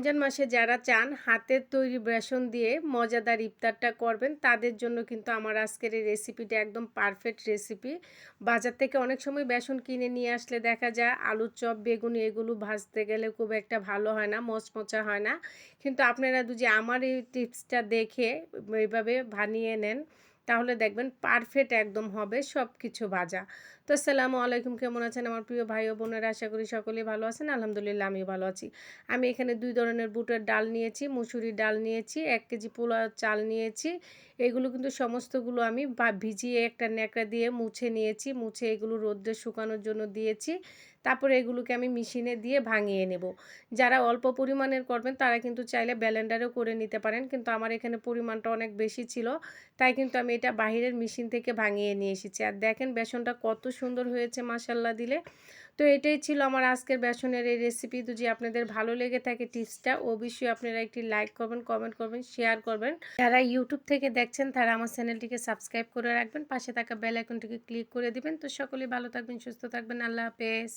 রমজান মাসে যারা চান হাতের তৈরি বেসন দিয়ে মজাদার ইফতারটা করবেন তাদের জন্য কিন্তু আমার আজকের এই রেসিপিটা একদম পারফেক্ট রেসিপি। বাজার থেকে অনেক সময় বেসন কিনে নিয়ে আসলে দেখা যায় আলুর চপ বেগুনি এগুলো ভাজতে গেলে খুব একটা ভালো হয় না, মচমচা হয় না। কিন্তু আপনারা যদি আমার এই টিপসটা দেখে এইভাবে বানিয়ে নেন তাহলে দেখবেন পারফেক্ট একদম হবে সব কিছু ভাজা। তো আসসালামু আলাইকুম, কেমন আছেন আমার প্রিয় ভাই ও বোনেরা? আশা করি সকলেই ভালো আছেন। আলহামদুলিল্লাহ আমিও ভালো আছি। আমি এখানে ২ ধরনের বুটের ডাল নিয়েছি, মুসুরির ডাল নিয়েছি, ১ কেজি পোলাও চাল নিয়েছি। এগুলো কিন্তু সমস্তগুলো আমি ভিজিয়ে একটা ন্যাকড়া দিয়ে মুছে নিয়েছি। মুছে এগুলো রোদ্রে শুকানোর জন্য দিয়েছি। তারপরে এগুলোকে আমি মেশিনে দিয়ে ভাঙিয়ে নেব। যারা অল্প পরিমাণের করবেন তারা কিন্তু চাইলে ব্লেন্ডারেও করে নিতে পারেন। কিন্তু আমার এখানে পরিমাণটা অনেক বেশি ছিল। তাই কিন্তু আমি এটা বাহিরের মেশিন থেকে ভাঙিয়ে নিয়ে এসেছি। আর দেখেন বেসনটা কত সুন্দর হয়েছে মাশাআল্লাহ দিলে। তো এটাই ছিল আমার আজকের বেসনের এই রেসিপি। যদি আপনাদের ভালো লেগে থাকে টিপসটা অবশ্যই আপনারা একটি লাইক করবেন, কমেন্ট করবেন, শেয়ার করবেন। যারা ইউটিউব থেকে দেখছেন তারা আমার চ্যানেলটিকে সাবস্ক্রাইব করে রাখবেন, পাশে থাকা বেল আইকনটিকে ক্লিক করে দিবেন। তো সকলেই ভালো থাকবেন, সুস্থ থাকবেন। আল্লাহ হাফেজ।